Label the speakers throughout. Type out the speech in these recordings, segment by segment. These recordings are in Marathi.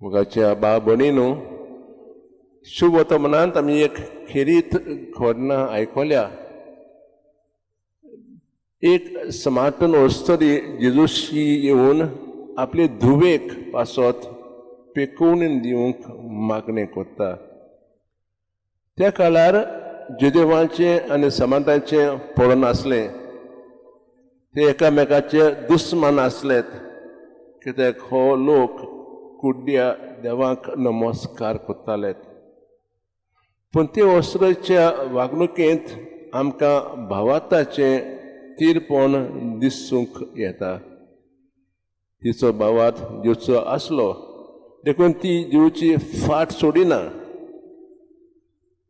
Speaker 1: मुगाच्या बा भणीनू शुभ वर्तमानांत आमी एक खेरीत घडणा आयकल्या. एक समाटन वस्तरी जेजूशी येवन आपले धुवेक पासत पेकोवन दिवंक मागणें करता. त्या काळार जुदेवांचे आनी समातांचे पडून आसले. ते एकामेकाचे दुस्मान आसलेत कित्याक हो लोक कुड्ड्या देवाक नमस्कार करतालेत. पूण ते वस्त्रच्या वागणुकेंत आमकां भावार्थाचें तीरपण दिसूंक येता. तिचो भावार्थ जेवचो आसलो देखून ती जेवची फाट सोडिना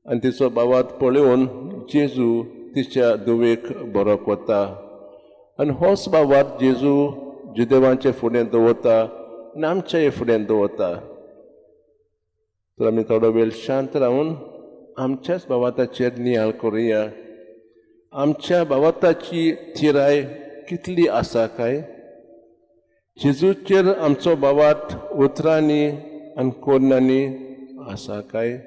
Speaker 1: आनी तिचो भावार्थ पळोवन जेजू तिच्या धुवेक बरो करता. आनी होच भावार्थ जेजू जुदेवांचे फुडें दवरता आनी आमच्याय फुडें दवरता. तर आमी थोडो वेळ शांत रावन आमच्याच भावार्थाचेर नियाळ करुया. आमच्या भावार्थाची थिराय कितली आसा काय? जेजूचेर आमचो भावार्थ उतरांनी आनी कोन्नांनी आसा काय?